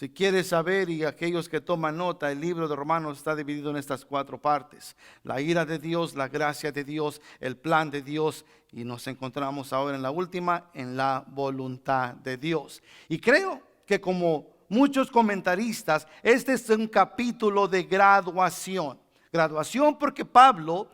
Si quieres saber, y aquellos que toman nota, el libro de Romanos está dividido en estas 4 partes: la ira de Dios, la gracia de Dios, el plan de Dios, y nos encontramos ahora en la última, en la voluntad de Dios. Y creo que, como muchos comentaristas, este es un capítulo de graduación. Graduación porque Pablo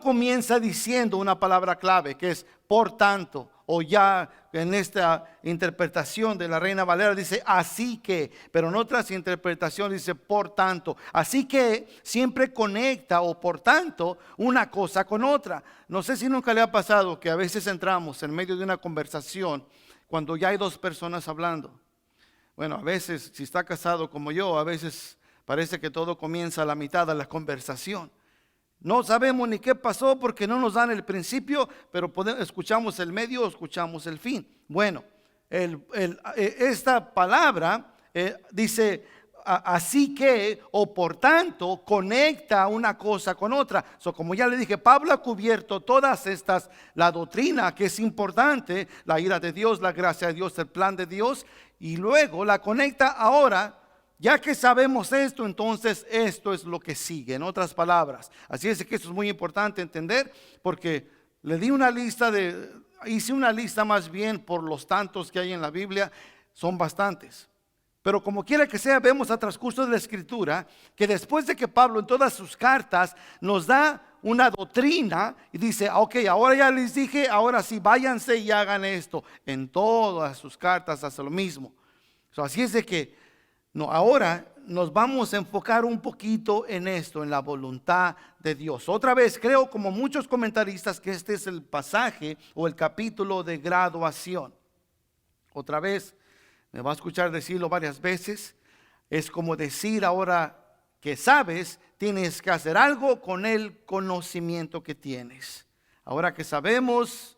comienza diciendo una palabra clave, que es por tanto, o ya en esta interpretación de la Reina Valera dice así que, pero en otras interpretaciones dice por tanto. Así que siempre conecta, o por tanto, una cosa con otra. No sé si nunca le ha pasado que a veces entramos en medio de una conversación cuando ya hay 2 personas hablando. Bueno, a veces, si está casado como yo, a veces parece que todo comienza a la mitad de la conversación. No sabemos ni qué pasó porque no nos dan el principio, pero escuchamos el medio, escuchamos el fin. Bueno, esta palabra dice así que, o por tanto, conecta una cosa con otra. Como ya le dije, Pablo ha cubierto todas estas, la doctrina que es importante, la ira de Dios, la gracia de Dios, el plan de Dios, y luego la conecta ahora. Ya que sabemos esto, entonces esto es lo que sigue, en otras palabras. Así es que esto es muy importante entender, porque le di una lista hice una lista más bien por los tantos que hay en la Biblia, son bastantes. Pero como quiera que sea, vemos a transcurso de la Escritura que después de que Pablo en todas sus cartas nos da una doctrina y dice, ok, ahora ya les dije, ahora sí váyanse y hagan esto. En todas sus cartas hace lo mismo. Así es de que ahora nos vamos a enfocar un poquito en esto, en la voluntad de Dios. Otra vez, creo como muchos comentaristas que este es el pasaje o el capítulo de graduación. Otra vez, me va a escuchar decirlo varias veces, es como decir ahora que sabes, tienes que hacer algo con el conocimiento que tienes. Ahora que sabemos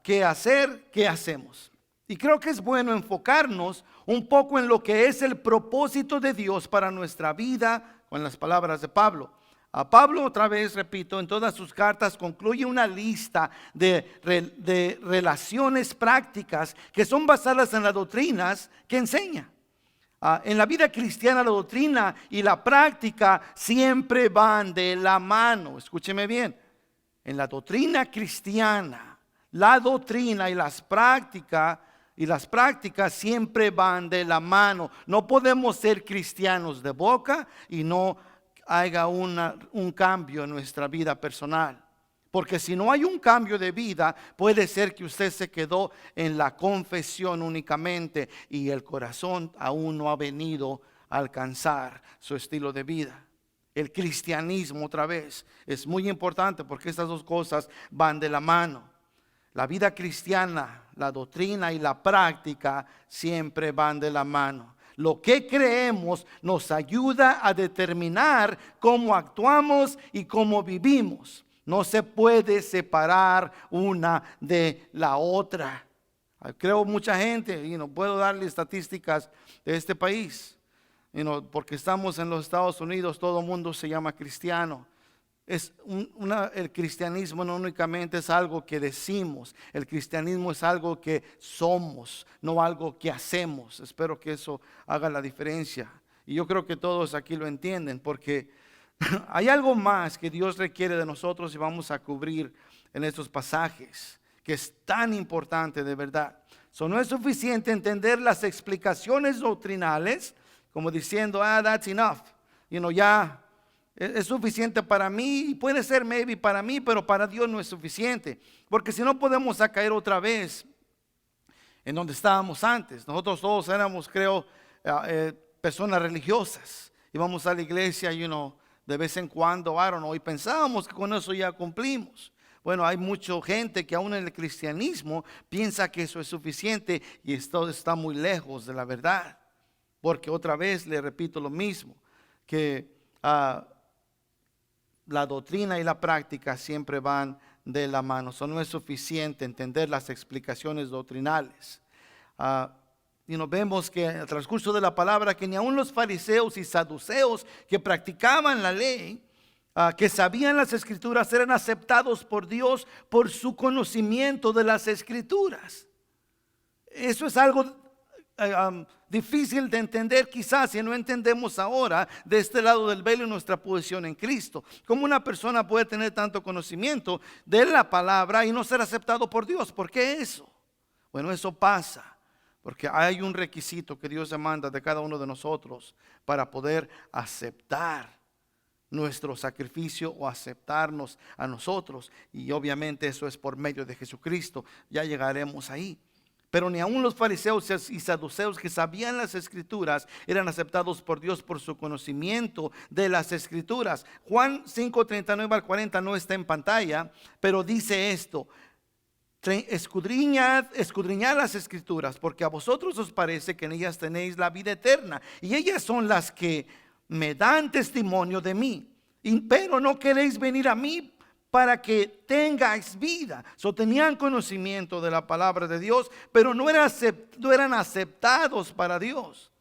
qué hacer, ¿qué hacemos? Y creo que es bueno enfocarnos un poco en lo que es el propósito de Dios para nuestra vida, con las palabras de Pablo. A Pablo, otra vez repito, en todas sus cartas concluye una lista de relaciones prácticas que son basadas en las doctrinas que enseña. En la vida cristiana, la doctrina y la práctica siempre van de la mano. Escúcheme bien, en la doctrina cristiana, la doctrina y las prácticas siempre van de la mano. No podemos ser cristianos de boca y no haya un cambio en nuestra vida personal. Porque si no hay un cambio de vida, puede ser que usted se quedó en la confesión únicamente y el corazón aún no ha venido a alcanzar su estilo de vida. El cristianismo, otra vez, es muy importante porque estas 2 cosas van de la mano. La vida cristiana, la doctrina y la práctica siempre van de la mano. Lo que creemos nos ayuda a determinar cómo actuamos y cómo vivimos. No se puede separar una de la otra. Creo mucha gente, puedo darle estadísticas de este país, porque estamos en los Estados Unidos, todo el mundo se llama cristiano. El cristianismo no únicamente es algo que decimos, el cristianismo es algo que somos, no algo que hacemos. Espero que eso haga la diferencia. Y yo creo que todos aquí lo entienden, porque hay algo más que Dios requiere de nosotros y vamos a cubrir en estos pasajes, que es tan importante de verdad. No es suficiente entender las explicaciones doctrinales como diciendo, that's enough, ya es suficiente para mí, y puede ser maybe para mí, pero para Dios no es suficiente, porque si no podemos caer otra vez en donde estábamos antes. Nosotros todos éramos, creo, personas religiosas, íbamos a la iglesia de vez en cuando, y pensábamos que con eso ya cumplimos. Bueno, hay mucha gente que aún en el cristianismo piensa que eso es suficiente, y esto está muy lejos de la verdad, porque otra vez le repito lo mismo, que la doctrina y la práctica siempre van de la mano. No es suficiente entender las explicaciones doctrinales. Vemos que al transcurso de la palabra que ni aun los fariseos y saduceos que practicaban la ley, que sabían las escrituras, eran aceptados por Dios por su conocimiento de las escrituras. Eso es algo difícil de entender quizás si no entendemos ahora de este lado del velo nuestra posición en Cristo. ¿Cómo una persona puede tener tanto conocimiento de la palabra y no ser aceptado por Dios? ¿Por qué eso? Bueno, eso pasa porque hay un requisito que Dios demanda de cada uno de nosotros para poder aceptar nuestro sacrificio o aceptarnos a nosotros, y obviamente eso es por medio de Jesucristo. Ya llegaremos ahí. Pero ni aun los fariseos y saduceos que sabían las escrituras eran aceptados por Dios por su conocimiento de las escrituras. Juan 5:39 al 40 no está en pantalla, pero dice esto: escudriñad las escrituras, porque a vosotros os parece que en ellas tenéis la vida eterna, y ellas son las que me dan testimonio de mí, pero no queréis venir a mí para que tengáis vida. Tenían conocimiento de la palabra de Dios, pero no eran aceptados para Dios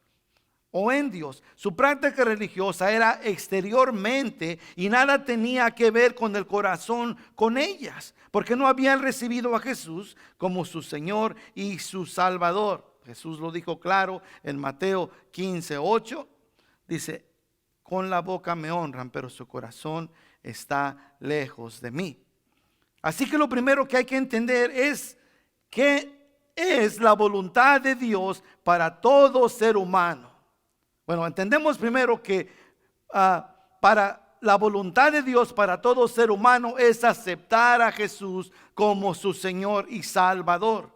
o en Dios. Su práctica religiosa era exteriormente y nada tenía que ver con el corazón con ellas, porque no habían recibido a Jesús como su Señor y su Salvador. Jesús lo dijo claro en Mateo 15:8. Dice: con la boca me honran, pero su corazón está lejos de mí. Así que lo primero que hay que entender es qué es la voluntad de Dios para todo ser humano. Bueno, entendemos primero que para la voluntad de Dios para todo ser humano es aceptar a Jesús como su Señor y Salvador.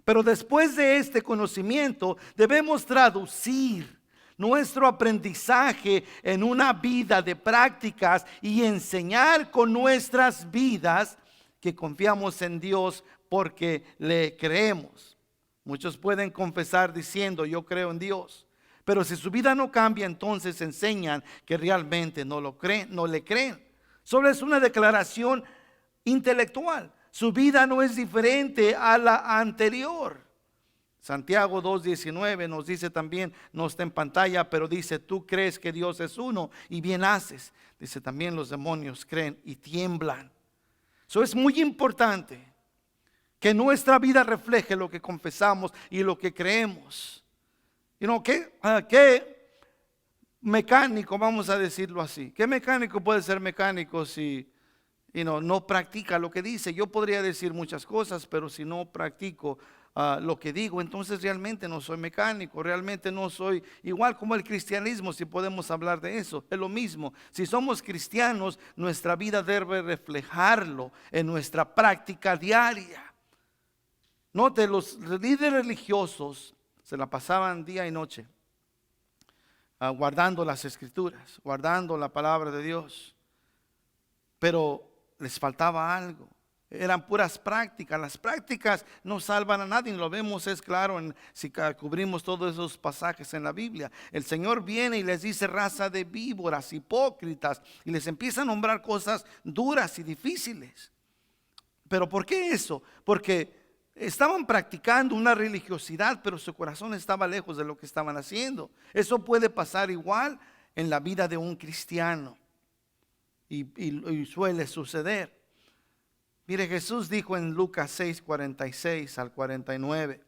Pero después de este conocimiento debemos traducir nuestro aprendizaje en una vida de prácticas y enseñar con nuestras vidas que confiamos en Dios porque le creemos. Muchos pueden confesar diciendo: yo creo en Dios, pero si su vida no cambia, entonces enseñan que realmente no le creen. Solo es una declaración intelectual. Su vida no es diferente a la anterior. Santiago 2:19 nos dice también, no está en pantalla, pero dice: tú crees que Dios es uno y bien haces. Dice también: los demonios creen y tiemblan. Eso es muy importante, que nuestra vida refleje lo que confesamos y lo que creemos. ¿Qué mecánico, vamos a decirlo así? ¿Qué mecánico puede ser mecánico si no practica lo que dice? Yo podría decir muchas cosas, pero si no practico lo que digo, entonces realmente no soy mecánico, realmente no soy igual como el cristianismo, si podemos hablar de eso. Es lo mismo, si somos cristianos, nuestra vida debe reflejarlo en nuestra práctica diaria. Note, los líderes religiosos se la pasaban día y noche guardando las escrituras, guardando la palabra de Dios, pero les faltaba algo. Eran puras prácticas. Las prácticas no salvan a nadie. Lo vemos, es claro, si cubrimos todos esos pasajes en la Biblia. El Señor viene y les dice: raza de víboras, hipócritas, y les empieza a nombrar cosas duras y difíciles. ¿Pero por qué eso? Porque estaban practicando una religiosidad, pero su corazón estaba lejos de lo que estaban haciendo. Eso puede pasar igual en la vida de un cristiano, y suele suceder. Mire, Jesús dijo en Lucas 6:46 al 49,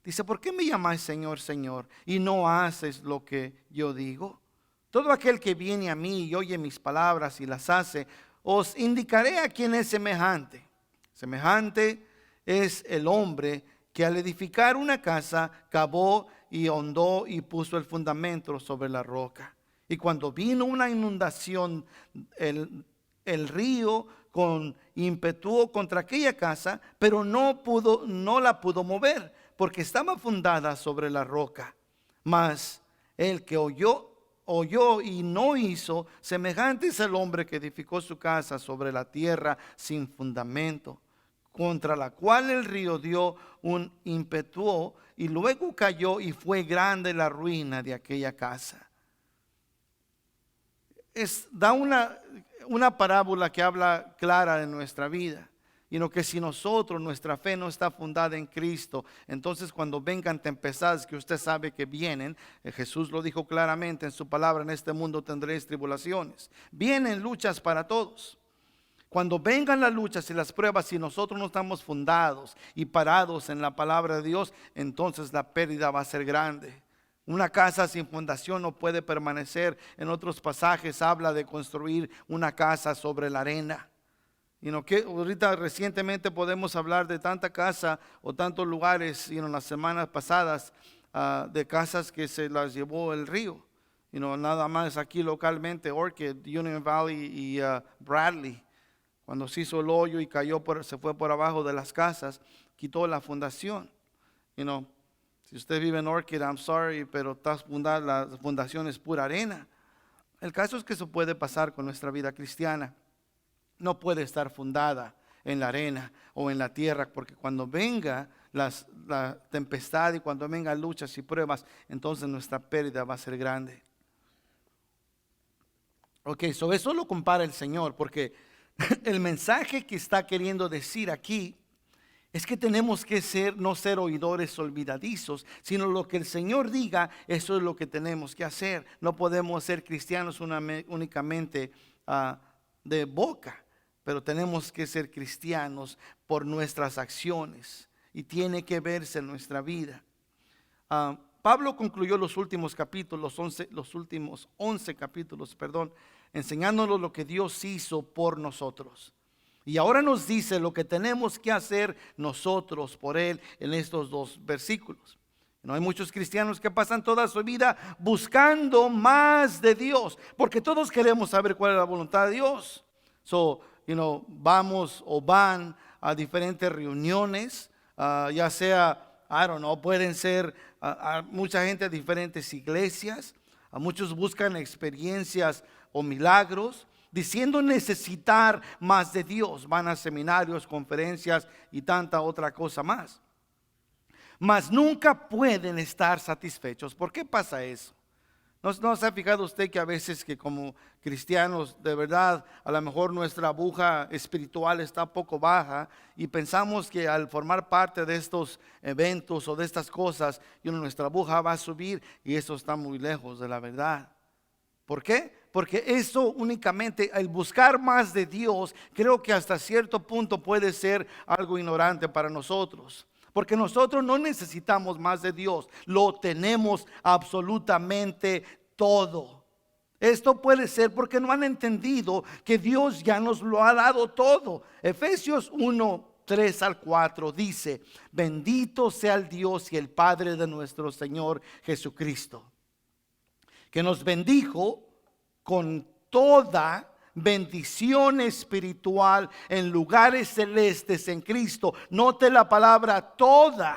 dice: ¿por qué me llamáis Señor, Señor, y no haces lo que yo digo? Todo aquel que viene a mí y oye mis palabras y las hace, os indicaré a quién es semejante. Semejante es el hombre que al edificar una casa cavó y hondó y puso el fundamento sobre la roca. Y cuando vino una inundación, el río con ímpetu contra aquella casa, pero no la pudo mover, porque estaba fundada sobre la roca. Mas el que oyó y no hizo, semejante es el hombre que edificó su casa sobre la tierra sin fundamento, contra la cual el río dio un ímpetu y luego cayó, y fue grande la ruina de aquella casa. Da una parábola que habla clara de nuestra vida, y que si nuestra fe no está fundada en Cristo, entonces cuando vengan tempestades, que usted sabe que vienen, Jesús lo dijo claramente en su palabra: en este mundo tendréis tribulaciones. Vienen luchas para todos, Cuando vengan las luchas y las pruebas, si nosotros no estamos fundados y parados en la palabra de Dios, entonces la pérdida va a ser grande. Una casa sin fundación no puede permanecer. En otros pasajes habla de construir una casa sobre la arena. Que ahorita recientemente podemos hablar de tanta casa o tantos lugares, las semanas pasadas, de casas que se las llevó el río. Nada más aquí localmente, Orchid, Union Valley y Bradley. Cuando se hizo el hoyo y se fue por abajo de las casas, quitó la fundación. Si usted vive en Orchid, I'm sorry, pero la fundación es pura arena. El caso es que eso puede pasar con nuestra vida cristiana. No puede estar fundada en la arena o en la tierra, porque cuando venga la tempestad y cuando vengan luchas y pruebas, entonces nuestra pérdida va a ser grande. Ok, eso lo compara el Señor, porque el mensaje que está queriendo decir aquí es que tenemos que no ser oidores olvidadizos, sino lo que el Señor diga, eso es lo que tenemos que hacer. No podemos ser cristianos únicamente de boca, pero tenemos que ser cristianos por nuestras acciones y tiene que verse en nuestra vida. Pablo concluyó los últimos 11 capítulos, enseñándonos lo que Dios hizo por nosotros. Y ahora nos dice lo que tenemos que hacer nosotros por Él en estos 2 versículos. Hay muchos cristianos que pasan toda su vida buscando más de Dios, porque todos queremos saber cuál es la voluntad de Dios. Vamos o van a diferentes reuniones, ya sea, pueden ser a mucha gente de diferentes iglesias. A muchos buscan experiencias o milagros, diciendo necesitar más de Dios. Van a seminarios, conferencias y tanta otra cosa más. Mas nunca pueden estar satisfechos. ¿Por qué pasa eso? ¿No se ha fijado usted que a veces que como cristianos de verdad a lo mejor nuestra aguja espiritual está poco baja y pensamos que al formar parte de estos eventos o de estas cosas nuestra aguja va a subir, y eso está muy lejos de la verdad? ¿Por qué? Porque eso únicamente, el buscar más de Dios, creo que hasta cierto punto puede ser algo ignorante para nosotros. Porque nosotros no necesitamos más de Dios, lo tenemos absolutamente todo. Esto puede ser porque no han entendido que Dios ya nos lo ha dado todo. Efesios 1:3-4 dice: bendito sea el Dios y el Padre de nuestro Señor Jesucristo, que nos bendijo con toda bendición espiritual en lugares celestes en Cristo. Note la palabra toda,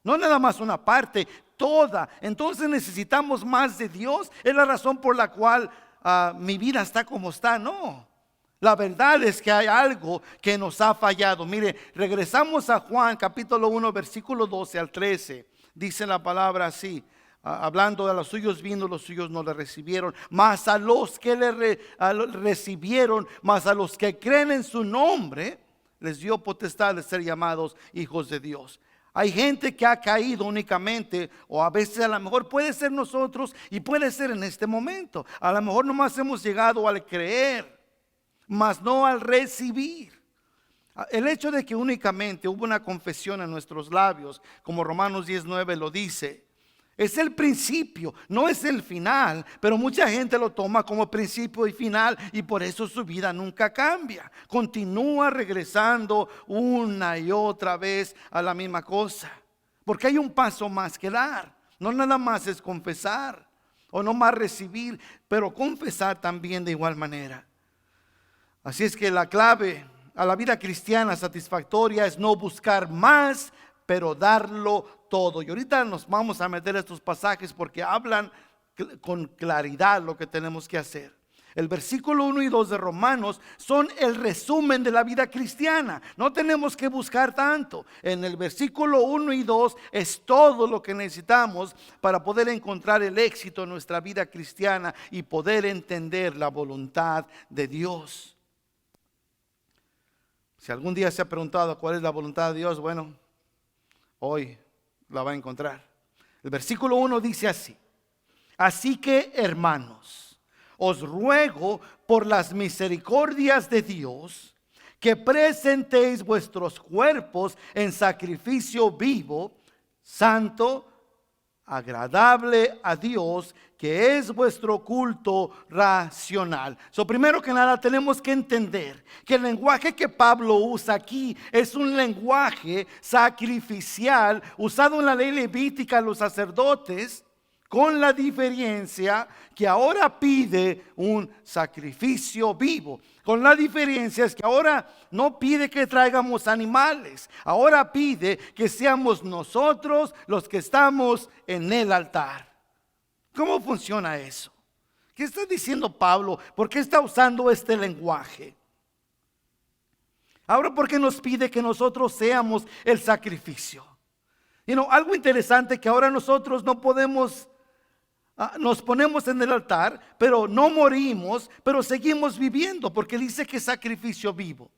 no nada más una parte, toda. Entonces necesitamos más de Dios. Es la razón por la cual mi vida está como está. No, la verdad es que hay algo que nos ha fallado. Mire, regresamos a Juan capítulo 1 versículo 12-13. Dice la palabra así: hablando de los suyos vino, los suyos no le recibieron, mas a los que le recibieron, mas a los que creen en su nombre, les dio potestad de ser llamados hijos de Dios. Hay gente que ha caído únicamente, o a veces a lo mejor puede ser nosotros y puede ser en este momento. A lo mejor nomás hemos llegado al creer, mas no al recibir. El hecho de que únicamente hubo una confesión en nuestros labios, como Romanos 10:9 lo dice, es el principio, no es el final. Pero mucha gente lo toma como principio y final, y por eso su vida nunca cambia. Continúa regresando una y otra vez a la misma cosa, porque hay un paso más que dar. No nada más es confesar o no más recibir, pero confesar también de igual manera. Así es que la clave a la vida cristiana satisfactoria es no buscar más, pero darlo todo. Y ahorita nos vamos a meter a estos pasajes porque hablan con claridad lo que tenemos que hacer. El versículo 1 y 2 de Romanos son el resumen de la vida cristiana. No tenemos que buscar tanto. En el versículo 1 y 2 es todo lo que necesitamos para poder encontrar el éxito en nuestra vida cristiana y poder entender la voluntad de Dios. Si algún día se ha preguntado cuál es la voluntad de Dios, bueno, hoy la va a encontrar. El versículo 1 dice así: así que, hermanos, os ruego por las misericordias de Dios que presentéis vuestros cuerpos en sacrificio vivo, santo, agradable a Dios, que es vuestro culto racional. Primero que nada tenemos que entender que el lenguaje que Pablo usa aquí es un lenguaje sacrificial usado en la ley levítica a los sacerdotes, con la diferencia que ahora pide un sacrificio vivo. Con la diferencia es que ahora no pide que traigamos animales. Ahora pide que seamos nosotros los que estamos en el altar. ¿Cómo funciona eso? ¿Qué está diciendo Pablo? ¿Por qué está usando este lenguaje? Ahora, ¿por qué nos pide que nosotros seamos el sacrificio? Algo interesante que ahora nosotros no podemos... nos ponemos en el altar, pero no morimos, pero seguimos viviendo, porque dice que es sacrificio vivo.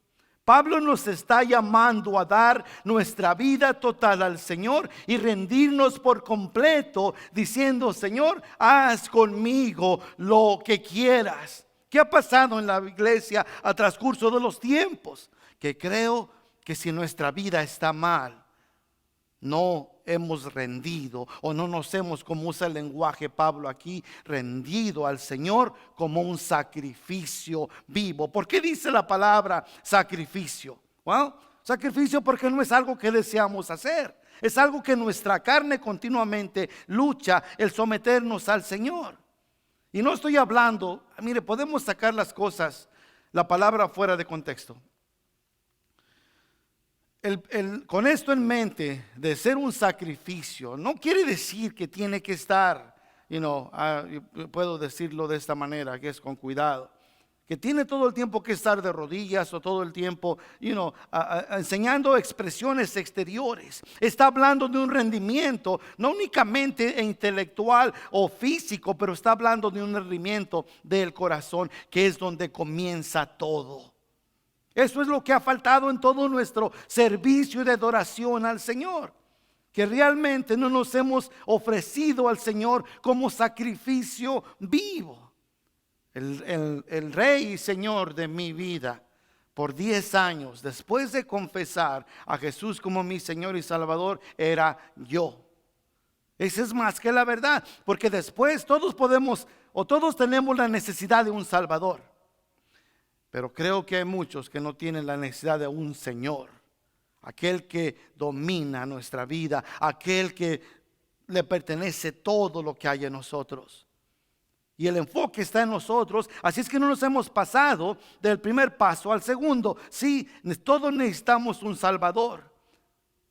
Pablo nos está llamando a dar nuestra vida total al Señor y rendirnos por completo, diciendo: Señor, haz conmigo lo que quieras. ¿Qué ha pasado en la iglesia a transcurso de los tiempos? Que creo que si nuestra vida está mal, no hemos rendido, o no nos hemos, como usa el lenguaje Pablo aquí, rendido al Señor como un sacrificio vivo. ¿Por qué dice la palabra sacrificio? Well, sacrificio porque no es algo que deseamos hacer. Es algo que nuestra carne continuamente lucha, el someternos al Señor. Y no estoy hablando, mire, podemos sacar las cosas, la palabra fuera de contexto. Con esto en mente, de ser un sacrificio, no quiere decir que tiene que estar, puedo decirlo de esta manera, que es con cuidado, que tiene todo el tiempo que estar de rodillas o todo el tiempo, enseñando expresiones exteriores. Está hablando de un rendimiento, no únicamente intelectual o físico, pero está hablando de un rendimiento del corazón, que es donde comienza todo. Eso es lo que ha faltado en todo nuestro servicio de adoración al Señor, que realmente no nos hemos ofrecido al Señor como sacrificio vivo. El Rey y Señor de mi vida, por 10 años, después de confesar a Jesús como mi Señor y Salvador, era yo. Esa es más que la verdad, porque después todos tenemos la necesidad de un Salvador. Pero creo que hay muchos que no tienen la necesidad de un Señor, aquel que domina nuestra vida, aquel que le pertenece todo lo que hay en nosotros. Y el enfoque está en nosotros, así es que no nos hemos pasado del primer paso al segundo. Sí, todos necesitamos un Salvador.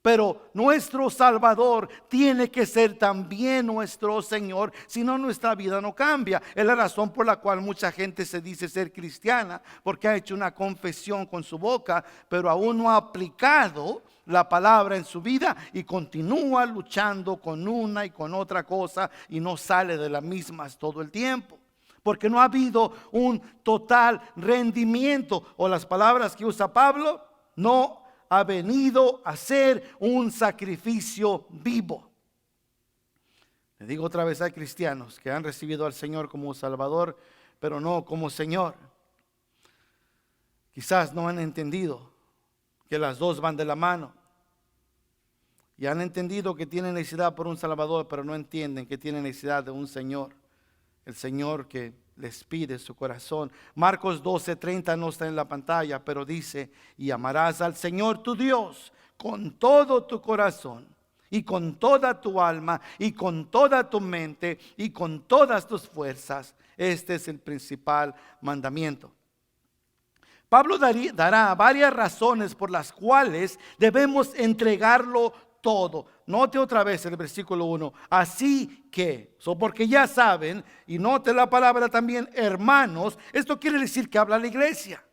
Pero nuestro Salvador tiene que ser también nuestro Señor, si no nuestra vida no cambia. Es la razón por la cual mucha gente se dice ser cristiana, porque ha hecho una confesión con su boca, pero aún no ha aplicado la palabra en su vida y continúa luchando con una y con otra cosa y no sale de las mismas todo el tiempo. Porque no ha habido un total rendimiento, o las palabras que usa Pablo, no ha venido a ser un sacrificio vivo. Le digo otra vez, hay cristianos que han recibido al Señor como Salvador, pero no como Señor. Quizás no han entendido que las dos van de la mano. Y han entendido que tienen necesidad por un Salvador, pero no entienden que tienen necesidad de un Señor. El Señor que les pide su corazón. Marcos 12:30 no está en la pantalla, pero dice: y amarás al Señor tu Dios con todo tu corazón, y con toda tu alma, y con toda tu mente, y con todas tus fuerzas. Este es el principal mandamiento. Pablo dará varias razones por las cuales debemos entregarlo todo. Note otra vez el versículo 1. Así que, porque ya saben, y note la palabra también, hermanos. Esto quiere decir que habla la iglesia.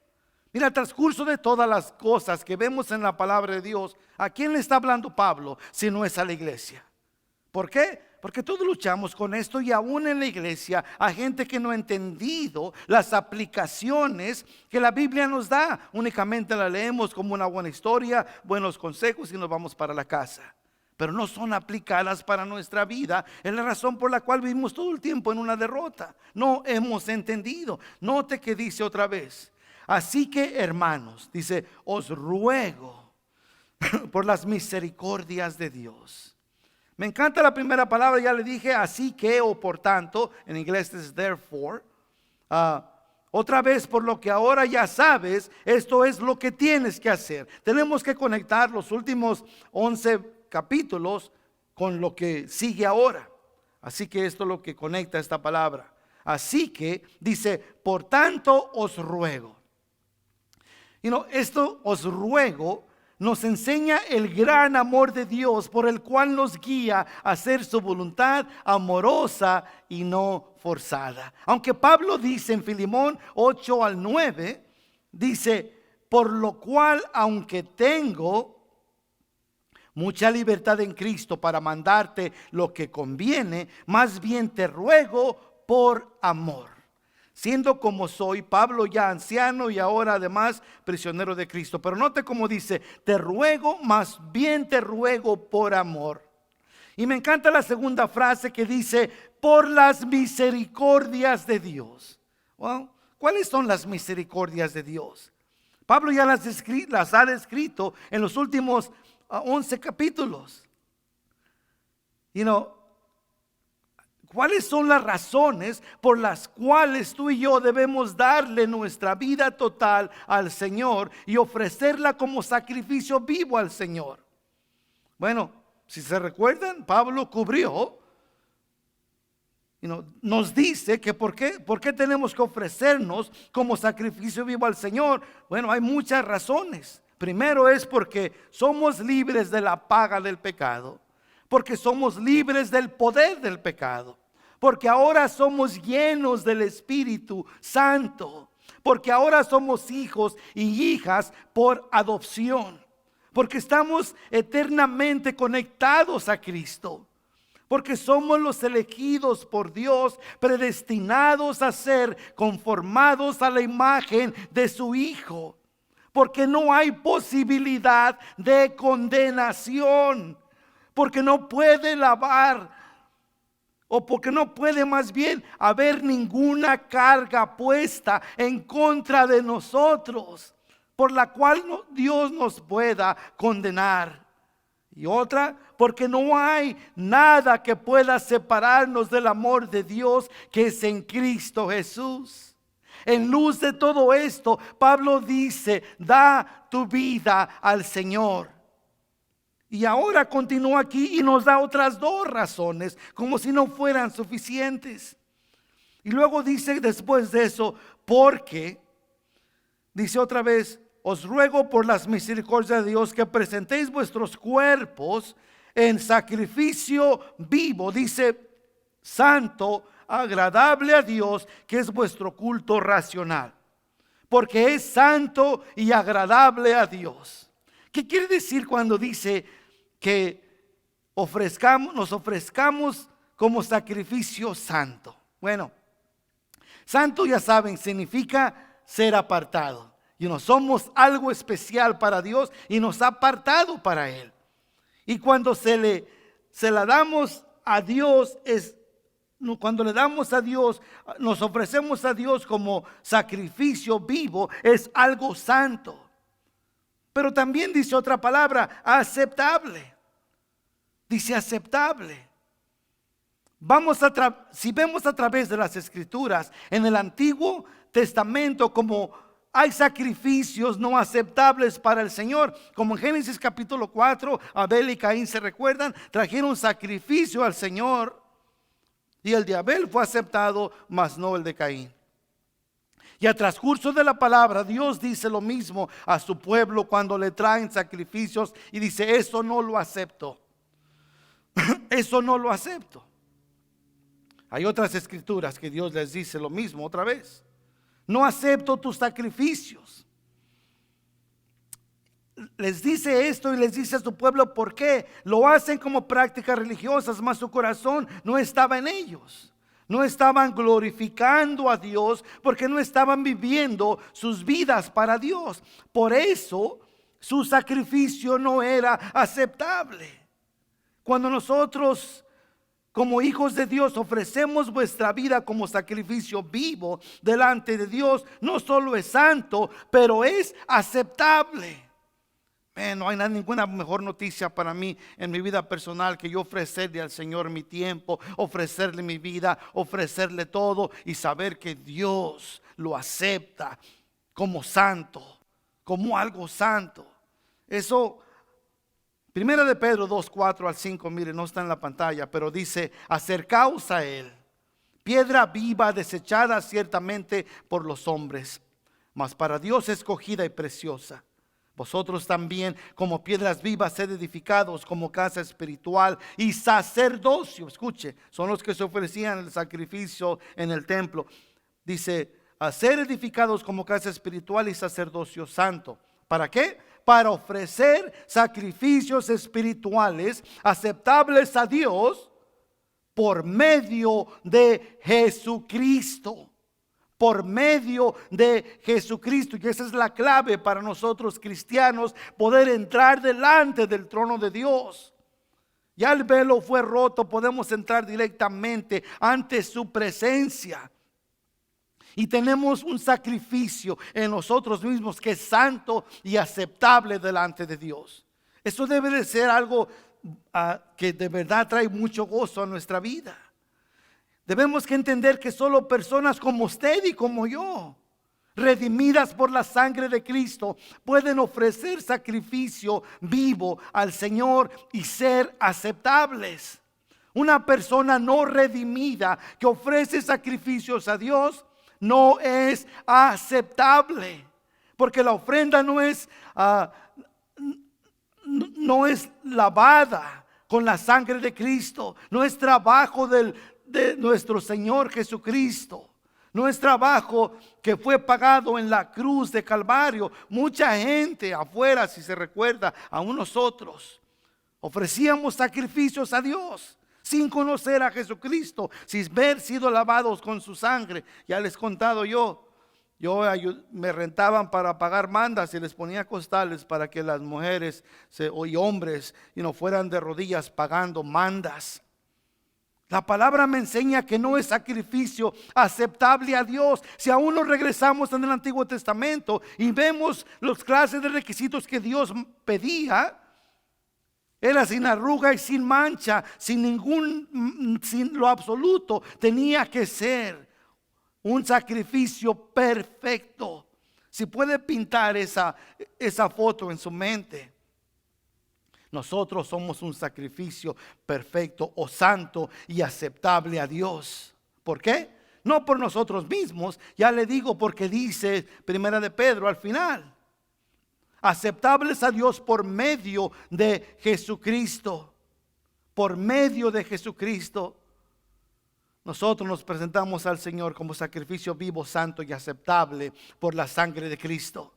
Mira, el transcurso de todas las cosas que vemos en la palabra de Dios, ¿a quién le está hablando Pablo si no es a la iglesia? ¿Por qué? Porque todos luchamos con esto, y aún en la iglesia hay gente que no ha entendido las aplicaciones que la Biblia nos da. Únicamente la leemos como una buena historia, buenos consejos, y nos vamos para la casa. Pero no son aplicadas para nuestra vida. Es la razón por la cual vivimos todo el tiempo en una derrota. No hemos entendido. Note que dice otra vez: así que hermanos, dice, os ruego por las misericordias de Dios. Me encanta la primera palabra, ya le dije, así que o por tanto, en inglés es therefore. Otra vez, por lo que ahora ya sabes, esto es lo que tienes que hacer. Tenemos que conectar los últimos 11 capítulos con lo que sigue ahora. Así que esto es lo que conecta esta palabra. Así que dice, por tanto os ruego. Esto os ruego nos enseña el gran amor de Dios por el cual nos guía a hacer su voluntad amorosa y no forzada. Aunque Pablo dice en Filemón 8 al 9, dice, por lo cual aunque tengo mucha libertad en Cristo para mandarte lo que conviene, más bien te ruego por amor. Siendo como soy, Pablo ya anciano y ahora además prisionero de Cristo. Pero note cómo dice, te ruego, más bien te ruego por amor. Y me encanta la segunda frase que dice, por las misericordias de Dios. Well, ¿cuáles son las misericordias de Dios? Pablo ya las ha descrito en los últimos 11 capítulos. ¿Cuáles son las razones por las cuales tú y yo debemos darle nuestra vida total al Señor y ofrecerla como sacrificio vivo al Señor? Bueno, si se recuerdan, Pablo cubrió, nos dice que ¿por qué tenemos que ofrecernos como sacrificio vivo al Señor? Bueno, hay muchas razones. Primero es porque somos libres de la paga del pecado, porque somos libres del poder del pecado, porque ahora somos llenos del Espíritu Santo, porque ahora somos hijos y hijas por adopción, porque estamos eternamente conectados a Cristo, porque somos los elegidos por Dios, predestinados a ser conformados a la imagen de su Hijo, porque no hay posibilidad de condenación, porque no puede porque no puede más bien haber ninguna carga puesta en contra de nosotros, por la cual Dios nos pueda condenar. Y otra, porque no hay nada que pueda separarnos del amor de Dios que es en Cristo Jesús. En luz de todo esto, Pablo dice, da tu vida al Señor. Y ahora continúa aquí y nos da otras dos razones, como si no fueran suficientes. Y luego dice después de eso, porque, dice otra vez, os ruego por las misericordias de Dios que presentéis vuestros cuerpos en sacrificio vivo, dice, santo, agradable a Dios, que es vuestro culto racional. Porque es santo y agradable a Dios. ¿Qué quiere decir cuando dice que nos ofrezcamos como sacrificio santo? Bueno, santo, ya saben, significa ser apartado. Somos algo especial para Dios y nos ha apartado para Él. Y cuando se la damos a Dios, cuando le damos a Dios, nos ofrecemos a Dios como sacrificio vivo, es algo santo. Pero también dice otra palabra, aceptable. Dice aceptable. Si vemos a través de las Escrituras, en el Antiguo Testamento, como hay sacrificios no aceptables para el Señor, como en Génesis capítulo 4, Abel y Caín, se recuerdan, trajeron sacrificio al Señor, y el de Abel fue aceptado, mas no el de Caín. Y a transcurso de la palabra, Dios dice lo mismo a su pueblo cuando le traen sacrificios y dice, eso no lo acepto. Eso no lo acepto. Hay otras escrituras que Dios les dice lo mismo otra vez. No acepto tus sacrificios. Les dice esto y les dice a su pueblo, ¿por qué? Lo hacen como prácticas religiosas, mas su corazón no estaba en ellos. No estaban glorificando a Dios porque no estaban viviendo sus vidas para Dios. Por eso su sacrificio no era aceptable. Cuando nosotros como hijos de Dios, ofrecemos vuestra vida como sacrificio vivo delante de Dios. No solo es santo, pero es aceptable. No hay ninguna mejor noticia para mí en mi vida personal que yo ofrecerle al Señor mi tiempo, ofrecerle mi vida, ofrecerle todo y saber que Dios lo acepta como santo, como algo santo. Eso, Primera de Pedro 2, 4 al 5, mire, no está en la pantalla, pero dice: acercaos a Él, piedra viva desechada ciertamente por los hombres, mas para Dios escogida y preciosa. Vosotros también, como piedras vivas, sed edificados como casa espiritual y sacerdocio. Escuche, son los que se ofrecían el sacrificio en el templo. Dice: a ser edificados como casa espiritual y sacerdocio santo. ¿Para qué? Para ofrecer sacrificios espirituales aceptables a Dios por medio de Jesucristo. Por medio de Jesucristo. Y esa es la clave para nosotros cristianos, poder entrar delante del trono de Dios. Ya el velo fue roto, podemos entrar directamente ante su presencia. Y tenemos un sacrificio en nosotros mismos que es santo y aceptable delante de Dios. Eso debe de ser algo que de verdad trae mucho gozo a nuestra vida. Debemos que entender que solo personas como usted y como yo, redimidas por la sangre de Cristo, pueden ofrecer sacrificio vivo al Señor y ser aceptables. Una persona no redimida que ofrece sacrificios a Dios no es aceptable, porque la ofrenda no es lavada con la sangre de Cristo, no es trabajo de nuestro Señor Jesucristo, no es trabajo que fue pagado en la cruz de Calvario. Mucha gente afuera, si se recuerda, aún nosotros ofrecíamos sacrificios a Dios sin conocer a Jesucristo, sin haber sido lavados con su sangre. Ya les he contado me rentaban para pagar mandas y les ponía costales para que las mujeres y hombres fueran de rodillas pagando mandas. La palabra me enseña que no es sacrificio aceptable a Dios. Si aún nos regresamos en el Antiguo Testamento y vemos las clases de requisitos que Dios pedía, era sin arruga y sin mancha, sin lo absoluto. Tenía que ser un sacrificio perfecto. Si puede pintar esa foto en su mente. Nosotros somos un sacrificio perfecto o santo y aceptable a Dios. ¿Por qué? No por nosotros mismos, ya le digo, porque dice Primera de Pedro al final: aceptables a Dios por medio de Jesucristo. Por medio de Jesucristo. Nosotros nos presentamos al Señor como sacrificio vivo, santo y aceptable por la sangre de Cristo,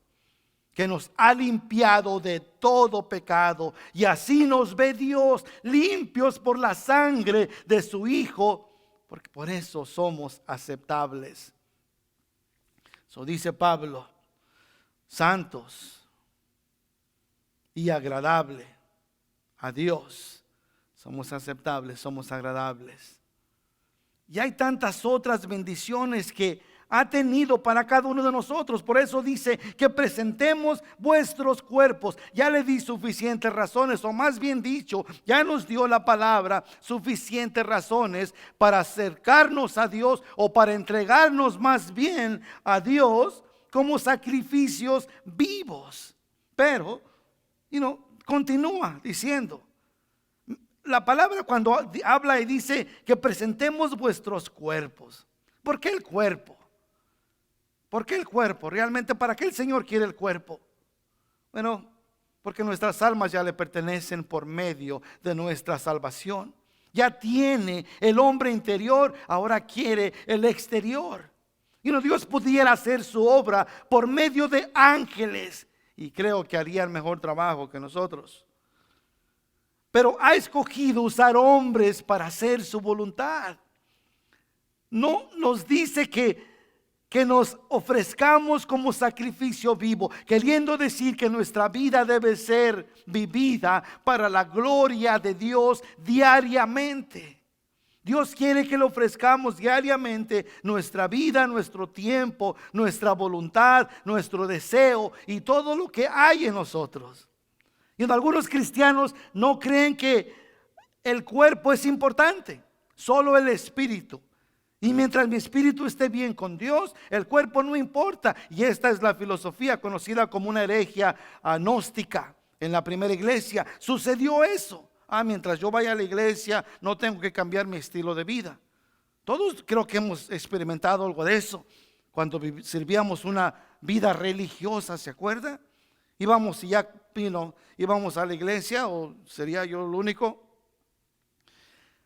que nos ha limpiado de todo pecado, y así nos ve Dios, limpios por la sangre de su Hijo, porque por eso somos aceptables. Eso dice Pablo: santos y agradable a Dios. Somos aceptables, somos agradables. Y hay tantas otras bendiciones que ha tenido para cada uno de nosotros. Por eso dice que presentemos vuestros cuerpos. Ya le di suficientes razones, o más bien dicho, ya nos dio la palabra suficientes razones para acercarnos a Dios, o para entregarnos más bien a Dios como sacrificios vivos. Pero, continúa diciendo. La palabra cuando habla y dice que presentemos vuestros cuerpos. ¿Por qué el cuerpo? ¿Por qué el cuerpo? Realmente, ¿para qué el Señor quiere el cuerpo? Bueno, porque nuestras almas ya le pertenecen por medio de nuestra salvación. Ya tiene el hombre interior, ahora quiere el exterior. Dios pudiera hacer su obra por medio de ángeles, y creo que harían mejor trabajo que nosotros. Pero ha escogido usar hombres para hacer su voluntad. No nos dice que nos ofrezcamos como sacrificio vivo, queriendo decir que nuestra vida debe ser vivida para la gloria de Dios diariamente. Dios quiere que le ofrezcamos diariamente nuestra vida, nuestro tiempo, nuestra voluntad, nuestro deseo y todo lo que hay en nosotros. Y algunos cristianos no creen que el cuerpo es importante, solo el espíritu. Y mientras mi espíritu esté bien con Dios, el cuerpo no importa. Y esta es la filosofía conocida como una herejía gnóstica. En la primera iglesia sucedió eso. Mientras yo vaya a la iglesia, no tengo que cambiar mi estilo de vida. Todos creo que hemos experimentado algo de eso. Cuando servíamos una vida religiosa, ¿se acuerda? Íbamos y ya, íbamos a la iglesia, o sería yo el único.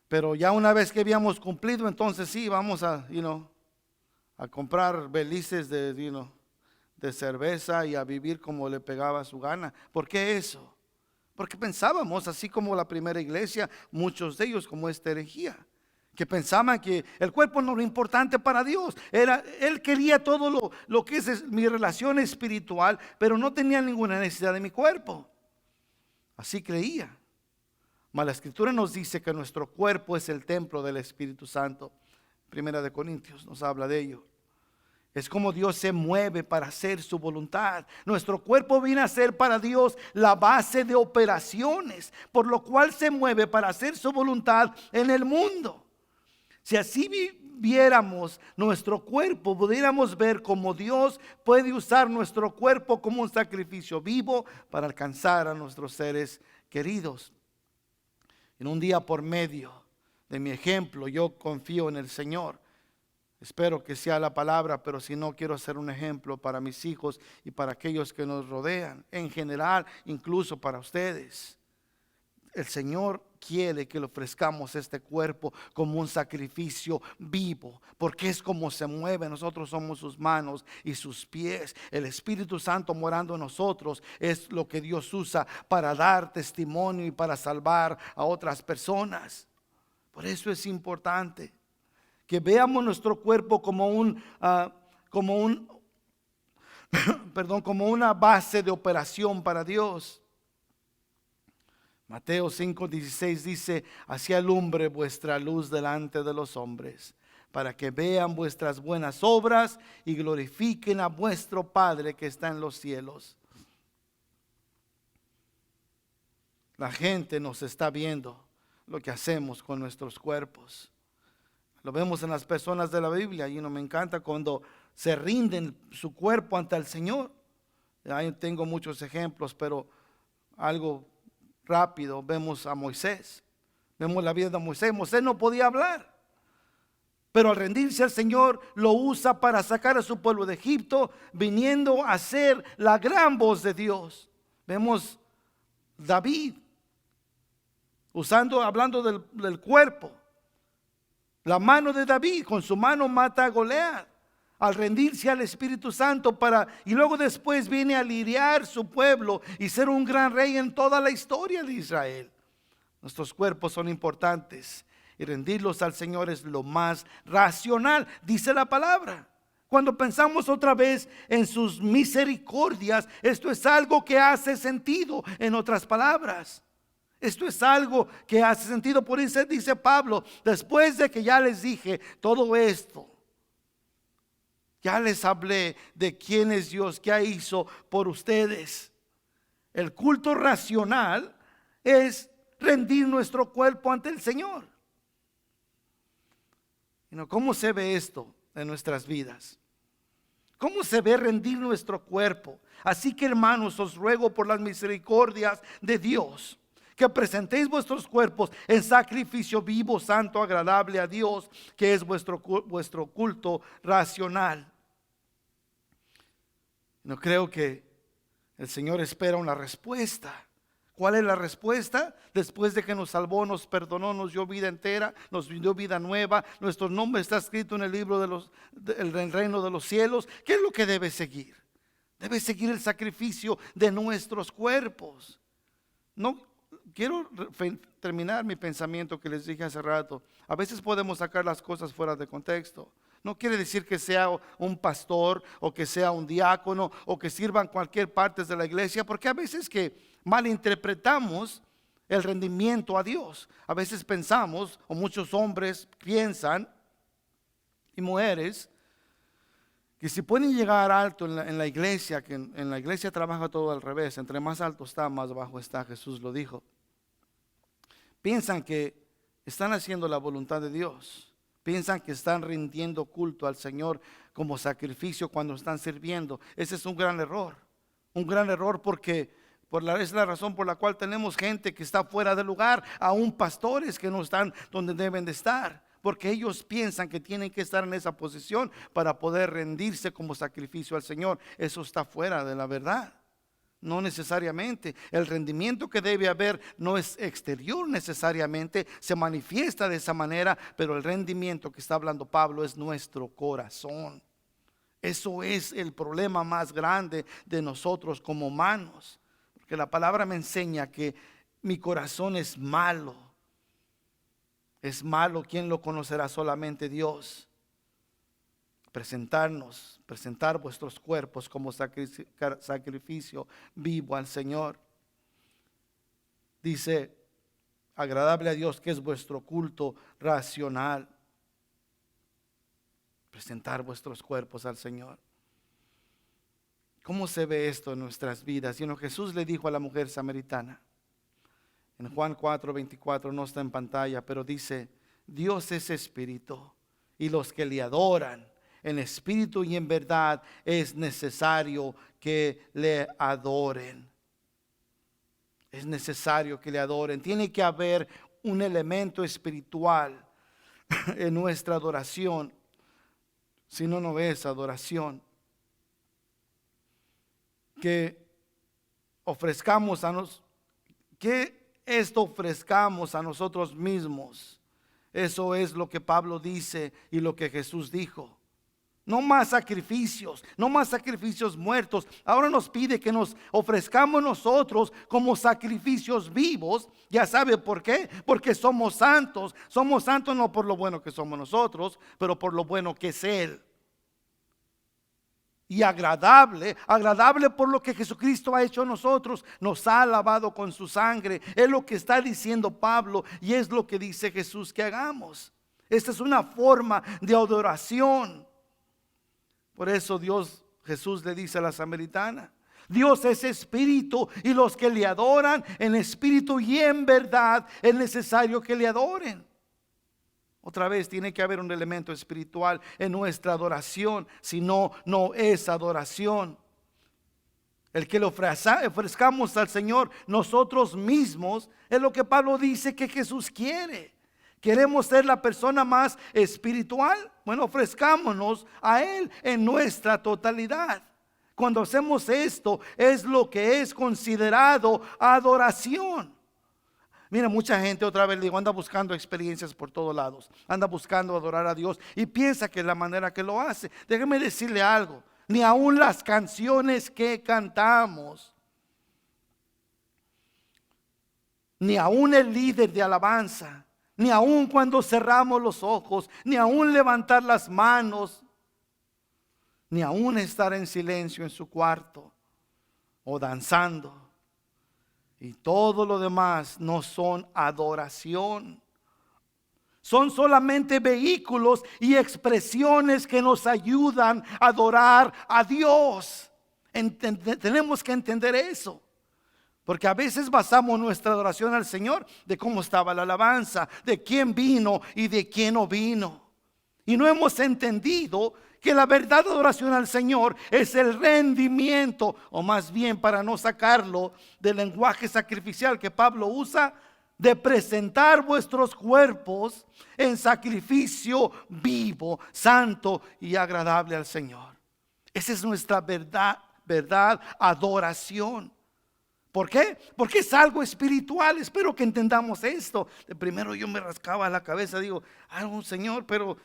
Pero ya una vez que habíamos cumplido, entonces sí, vamos a comprar belices de cerveza y a vivir como le pegaba su gana. ¿Por qué eso? Porque pensábamos, así como la primera iglesia, muchos de ellos como esta herejía, que pensaban que el cuerpo no era importante para Dios. Él quería todo lo que es mi relación espiritual, pero no tenía ninguna necesidad de mi cuerpo. Así creía. Mas la Escritura nos dice que nuestro cuerpo es el templo del Espíritu Santo. Primera de Corintios nos habla de ello. Es como Dios se mueve para hacer su voluntad. Nuestro cuerpo viene a ser para Dios la base de operaciones, por lo cual se mueve para hacer su voluntad en el mundo. Si así viéramos nuestro cuerpo, pudiéramos ver cómo Dios puede usar nuestro cuerpo como un sacrificio vivo para alcanzar a nuestros seres queridos. En un día, por medio de mi ejemplo, yo confío en el Señor. Espero que sea la palabra, pero si no, quiero ser un ejemplo para mis hijos y para aquellos que nos rodean, en general, incluso para ustedes. El Señor quiere que le ofrezcamos este cuerpo como un sacrificio vivo, porque es como se mueve. Nosotros somos sus manos y sus pies. El Espíritu Santo morando en nosotros es lo que Dios usa para dar testimonio y para salvar a otras personas. Por eso es importante que veamos nuestro cuerpo como una base de operación para Dios. Mateo 5:16 dice: así alumbre vuestra luz delante de los hombres, para que vean vuestras buenas obras y glorifiquen a vuestro Padre que está en los cielos. La gente nos está viendo lo que hacemos con nuestros cuerpos. Lo vemos en las personas de la Biblia y me encanta cuando se rinden su cuerpo ante el Señor. Ahí tengo muchos ejemplos, pero algo rápido. Vemos a Moisés, vemos la vida de Moisés. Moisés no podía hablar, pero al rendirse al Señor lo usa para sacar a su pueblo de Egipto, viniendo a ser la gran voz de Dios. Vemos David hablando del cuerpo. La mano de David, con su mano mata a Goliat al rendirse al Espíritu Santo y luego después viene a lidiar su pueblo y ser un gran rey en toda la historia de Israel. Nuestros cuerpos son importantes y rendirlos al Señor es lo más racional, dice la palabra. Cuando pensamos otra vez en sus misericordias, esto es algo que hace sentido. En otras palabras, esto es algo que hace sentido. Por eso dice Pablo: después de que ya les dije todo esto, ya les hablé de quién es Dios, qué hizo por ustedes. El culto racional es rendir nuestro cuerpo ante el Señor. ¿Cómo se ve esto en nuestras vidas? ¿Cómo se ve rendir nuestro cuerpo? Así que, hermanos, os ruego por las misericordias de Dios que presentéis vuestros cuerpos en sacrificio vivo, santo, agradable a Dios, que es vuestro culto racional. No creo que el Señor espera una respuesta. ¿Cuál es la respuesta? Después de que nos salvó, nos perdonó, nos dio vida entera, nos dio vida nueva, nuestro nombre está escrito en el libro del reino de los cielos. ¿Qué es lo que debe seguir? Debe seguir el sacrificio de nuestros cuerpos. No quiero terminar mi pensamiento que les dije hace rato. A veces podemos sacar las cosas fuera de contexto. No quiere decir que sea un pastor o que sea un diácono o que sirva en cualquier parte de la iglesia, porque a veces que malinterpretamos el rendimiento a Dios. A veces pensamos, o muchos hombres piensan, y mujeres, que si pueden llegar alto en la iglesia, que en la iglesia trabaja todo al revés, entre más alto está, más bajo está, Jesús lo dijo. Piensan que están haciendo la voluntad de Dios, piensan que están rindiendo culto al Señor como sacrificio cuando están sirviendo. Ese es un gran error porque es la razón por la cual tenemos gente que está fuera del lugar, aún pastores que no están donde deben de estar. Porque ellos piensan que tienen que estar en esa posición para poder rendirse como sacrificio al Señor. Eso está fuera de la verdad. No necesariamente. El rendimiento que debe haber no es exterior necesariamente. Se manifiesta de esa manera. Pero el rendimiento que está hablando Pablo es nuestro corazón. Eso es el problema más grande de nosotros como humanos. Porque la palabra me enseña que mi corazón es malo. Es malo, ¿quién lo conocerá? Solamente Dios. Presentar vuestros cuerpos como sacrificio vivo al Señor. Dice, agradable a Dios, que es vuestro culto racional. Presentar vuestros cuerpos al Señor. ¿Cómo se ve esto en nuestras vidas? Jesús le dijo a la mujer samaritana, en Juan 4:24, no está en pantalla, pero dice, Dios es espíritu, y los que le adoran en espíritu y en verdad es necesario que le adoren. Es necesario que le adoren. Tiene que haber un elemento espiritual en nuestra adoración. Si no, no es adoración. Que ofrezcamos a nosotros. Esto ofrezcamos a nosotros mismos. Eso es lo que Pablo dice y lo que Jesús dijo. No más sacrificios, no más sacrificios muertos. Ahora nos pide que nos ofrezcamos nosotros como sacrificios vivos. Ya sabe por qué, porque somos santos. Somos santos no por lo bueno que somos nosotros, pero por lo bueno que es Él. Y agradable por lo que Jesucristo ha hecho a nosotros, nos ha lavado con su sangre. Es lo que está diciendo Pablo y es lo que dice Jesús que hagamos. Esta es una forma de adoración. Por eso Jesús le dice a la samaritana, Dios es espíritu y los que le adoran en espíritu y en verdad es necesario que le adoren. Otra vez tiene que haber un elemento espiritual en nuestra adoración, si no, no es adoración. El que le ofrezcamos al Señor nosotros mismos es lo que Pablo dice que Jesús quiere. ¿Queremos ser la persona más espiritual? Bueno, ofrezcámonos a Él en nuestra totalidad. Cuando hacemos esto es lo que es considerado adoración. Mira, mucha gente, otra vez digo, anda buscando experiencias por todos lados. Anda buscando adorar a Dios y piensa que es la manera que lo hace. Déjeme decirle algo. Ni aun las canciones que cantamos, ni aun el líder de alabanza, ni aun cuando cerramos los ojos, ni aun levantar las manos, ni aun estar en silencio en su cuarto o danzando. Y todo lo demás no son adoración. Son solamente vehículos y expresiones que nos ayudan a adorar a Dios. Tenemos que entender eso. Porque a veces basamos nuestra adoración al Señor de cómo estaba la alabanza, de quién vino y de quién no vino. Y no hemos entendido que la verdadera adoración al Señor es el rendimiento, o más bien, para no sacarlo del lenguaje sacrificial que Pablo usa, de presentar vuestros cuerpos en sacrificio vivo, santo y agradable al Señor. Esa es nuestra verdad adoración. ¿Por qué? Porque es algo espiritual. Espero que entendamos esto. De primero yo me rascaba la cabeza, digo, Señor, pero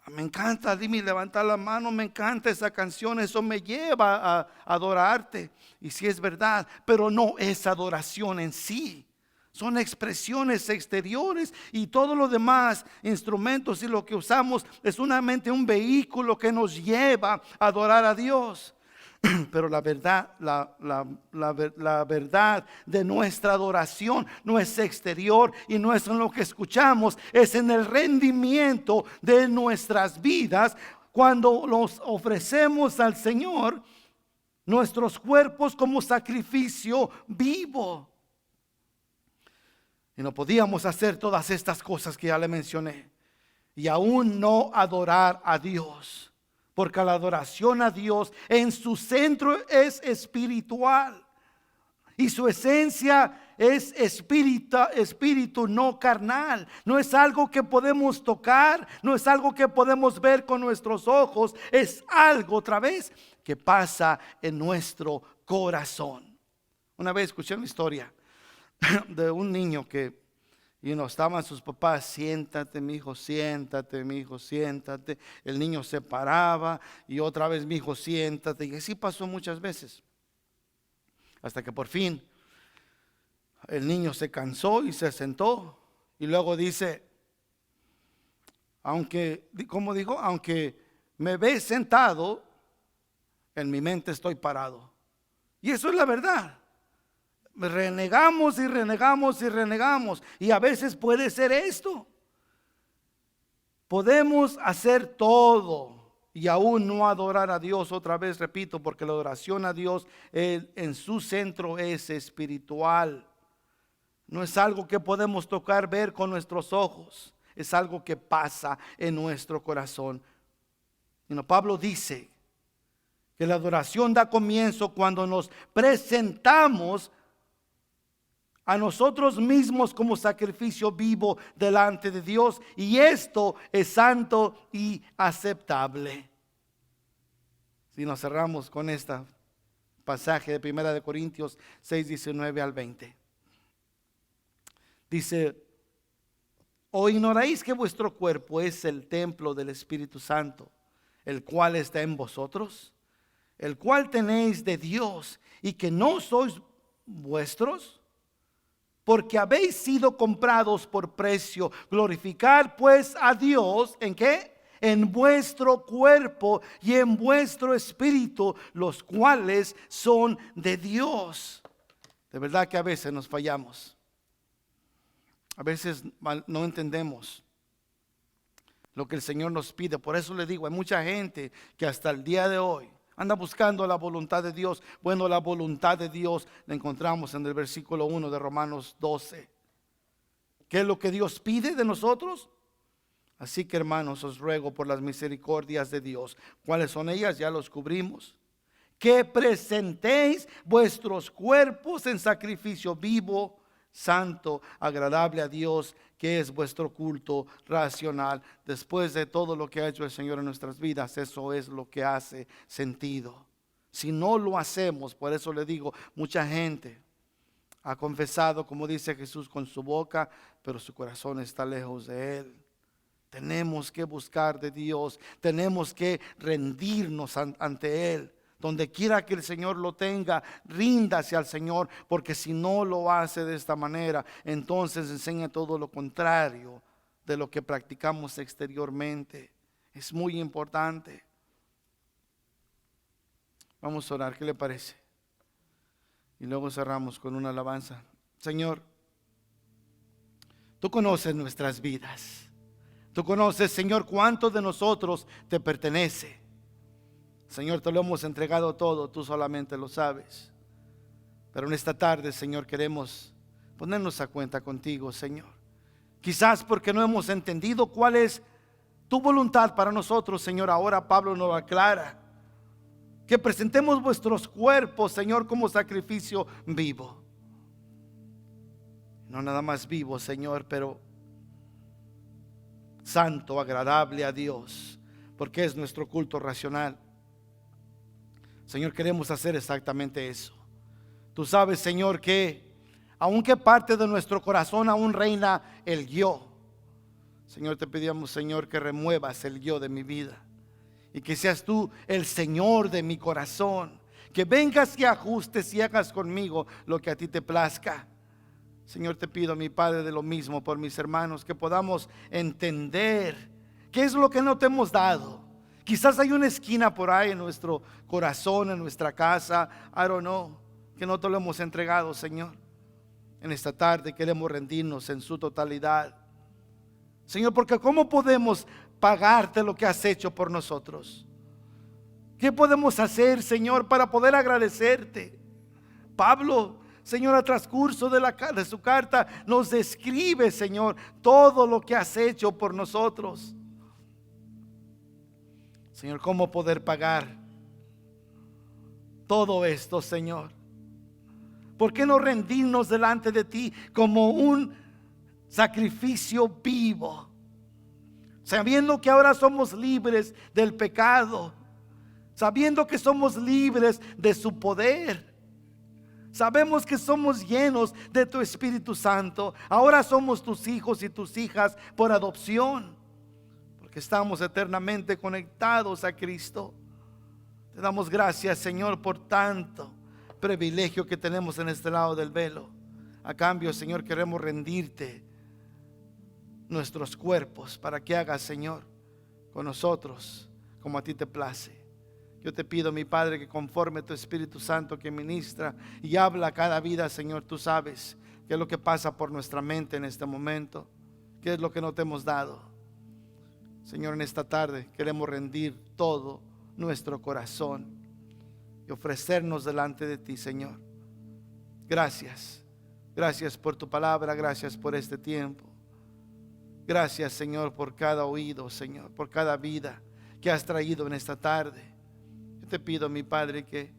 me encanta, dime, levantar la mano, me encanta esa canción, eso me lleva a adorarte. Y sí es verdad, pero no es adoración en sí. Son expresiones exteriores y todo lo demás, instrumentos y lo que usamos es solamente un vehículo que nos lleva a adorar a Dios. Pero la verdad, la verdad de nuestra adoración no es exterior y no es en lo que escuchamos, es en el rendimiento de nuestras vidas cuando los ofrecemos al Señor, nuestros cuerpos como sacrificio vivo. Y no podíamos hacer todas estas cosas que ya le mencioné y aún no adorar a Dios. Porque la adoración a Dios en su centro es espiritual. Y su esencia es espíritu, no carnal. No es algo que podemos tocar, no es algo que podemos ver con nuestros ojos. Es algo, otra vez, que pasa en nuestro corazón. Una vez escuché una historia de un niño que estaban sus papás: siéntate, mi hijo, siéntate, mi hijo, siéntate. El niño se paraba y otra vez: mi hijo, siéntate. Y así pasó muchas veces, hasta que por fin el niño se cansó y se sentó. Y luego dice: ¿cómo dijo? Aunque me ves sentado, en mi mente estoy parado. Y eso es la verdad. Renegamos y renegamos y renegamos. Y a veces puede ser esto. Podemos hacer todo y aún no adorar a Dios. Otra vez repito, porque la adoración a Dios en su centro es espiritual. No es algo que podemos tocar, ver con nuestros ojos. Es algo que pasa en nuestro corazón. Pablo dice que la adoración da comienzo cuando nos presentamos a nosotros mismos como sacrificio vivo delante de Dios, y esto es santo y aceptable. Si nos cerramos con este pasaje de 1 Corintios 6, 19 al 20. Dice: ¿o ignoráis que vuestro cuerpo es el templo del Espíritu Santo, el cual está en vosotros, el cual tenéis de Dios, y que no sois vuestros? Porque habéis sido comprados por precio. Glorificar pues a Dios, ¿en qué? En vuestro cuerpo y en vuestro espíritu, los cuales son de Dios. De verdad que a veces nos fallamos. A veces no entendemos lo que el Señor nos pide. Por eso le digo, hay mucha gente que hasta el día de hoy anda buscando la voluntad de Dios. Bueno, la voluntad de Dios la encontramos en el versículo 1 de Romanos 12. ¿Qué es lo que Dios pide de nosotros? Así que, hermanos, os ruego por las misericordias de Dios. ¿Cuáles son ellas? Ya los cubrimos. Que presentéis vuestros cuerpos en sacrificio vivo, santo, agradable a Dios, que es vuestro culto racional. Después de todo lo que ha hecho el Señor en nuestras vidas, eso es lo que hace sentido. Si no lo hacemos, por eso le digo, mucha gente ha confesado, como dice Jesús, con su boca, pero su corazón está lejos de Él. Tenemos que buscar de Dios, tenemos que rendirnos ante Él. Donde quiera que el Señor lo tenga, ríndase al Señor, porque si no lo hace de esta manera, entonces enseña todo lo contrario de lo que practicamos exteriormente. Es muy importante. Vamos a orar, ¿qué le parece? Y luego cerramos con una alabanza. Señor, tú conoces nuestras vidas. Tú conoces, Señor, cuánto de nosotros te pertenece. Señor, te lo hemos entregado todo, tú solamente lo sabes. Pero en esta tarde, Señor, queremos ponernos a cuenta contigo, Señor. Quizás porque no hemos entendido cuál es tu voluntad para nosotros, Señor. Ahora Pablo nos aclara que presentemos vuestros cuerpos, Señor, como sacrificio vivo. No nada más vivo, Señor, pero santo, agradable a Dios, porque es nuestro culto racional. Señor, queremos hacer exactamente eso. Tú sabes, Señor, que aunque parte de nuestro corazón aún reina el yo, Señor, te pedimos, Señor, que remuevas el yo de mi vida y que seas tú el Señor de mi corazón. Que vengas y ajustes y hagas conmigo lo que a ti te plazca. Señor, te pido, mi Padre, de lo mismo por mis hermanos, que podamos entender qué es lo que no te hemos dado. Quizás hay una esquina por ahí en nuestro corazón, en nuestra casa, I don't know, que no te lo hemos entregado, Señor. En esta tarde queremos rendirnos en su totalidad, Señor, porque ¿cómo podemos pagarte lo que has hecho por nosotros? ¿Qué podemos hacer, Señor, para poder agradecerte? Pablo, Señor, al transcurso de su carta nos describe, Señor, todo lo que has hecho por nosotros. Señor, ¿cómo poder pagar todo esto, Señor? ¿Por qué no rendirnos delante de ti como un sacrificio vivo? Sabiendo que ahora somos libres del pecado, sabiendo que somos libres de su poder. Sabemos que somos llenos de tu Espíritu Santo. Ahora somos tus hijos y tus hijas por adopción, porque estamos eternamente conectados a Cristo. Te damos gracias, Señor, por tanto privilegio que tenemos en este lado del velo. A cambio, Señor, queremos rendirte nuestros cuerpos para que hagas, Señor, con nosotros como a ti te place. Yo te pido, mi Padre, que conforme tu Espíritu Santo que ministra y habla a cada vida, Señor, tú sabes qué es lo que pasa por nuestra mente en este momento, qué es lo que no te hemos dado. Señor, en esta tarde queremos rendir todo nuestro corazón y ofrecernos delante de ti, Señor. Gracias, gracias por tu palabra, gracias por este tiempo. Gracias, Señor, por cada oído, Señor, por cada vida que has traído en esta tarde. Yo te pido, mi Padre, que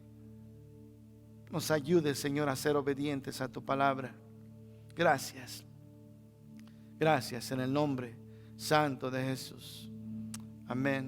nos ayudes, Señor, a ser obedientes a tu palabra. Gracias, gracias en el nombre santo de Jesús. Amén.